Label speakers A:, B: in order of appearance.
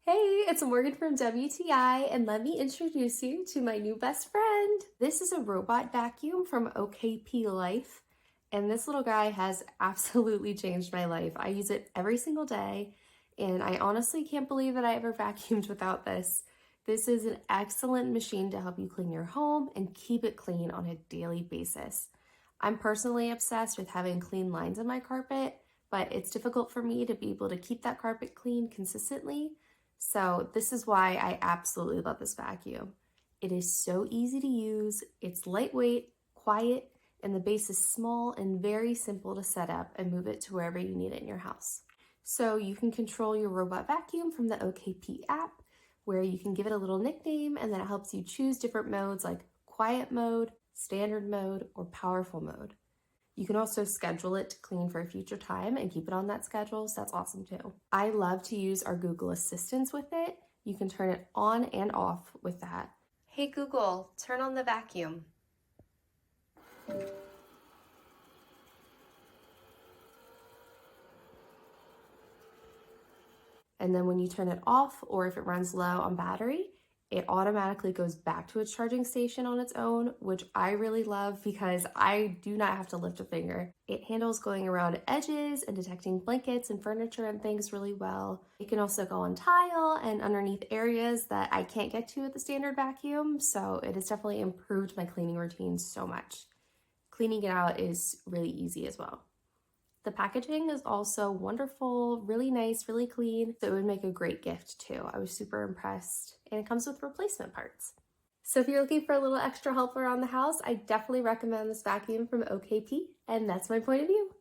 A: Hey, it's Morgan from WTI, and let me introduce you to my new best friend. This is a robot vacuum from OKP Life, and this little guy has absolutely changed my life. I use it every single day, and I honestly can't believe that I ever vacuumed without this. This is an excellent machine to help you clean your home and keep it clean on a daily basis. I'm personally obsessed with having clean lines on my carpet, but it's difficult for me to be able to keep that carpet clean consistently. So this is why I absolutely love this vacuum. It is so easy to use, it's lightweight, quiet, and the base is small and very simple to set up and move it to wherever you need it in your house. So you can control your robot vacuum from the OKP app, where you can give it a little nickname, and then it helps you choose different modes like quiet mode, standard mode, or powerful mode. You can also schedule it to clean for a future time and keep it on that schedule, so that's awesome too. I love to use our Google Assistants with it. You can turn it on and off with that. Hey Google, turn on the vacuum. And then when you turn it off, or if it runs low on battery, it automatically goes back to its charging station on its own, which I really love because I do not have to lift a finger. It handles going around edges and detecting blankets and furniture and things really well. It can also go on tile and underneath areas that I can't get to with the standard vacuum, so it has definitely improved my cleaning routine so much. Cleaning it out is really easy as well. The packaging is also wonderful, really nice, really clean, so it would make a great gift too. I was super impressed, and it comes with replacement parts. So if you're looking for a little extra help around the house, I definitely recommend this vacuum from OKP, and that's my point of view.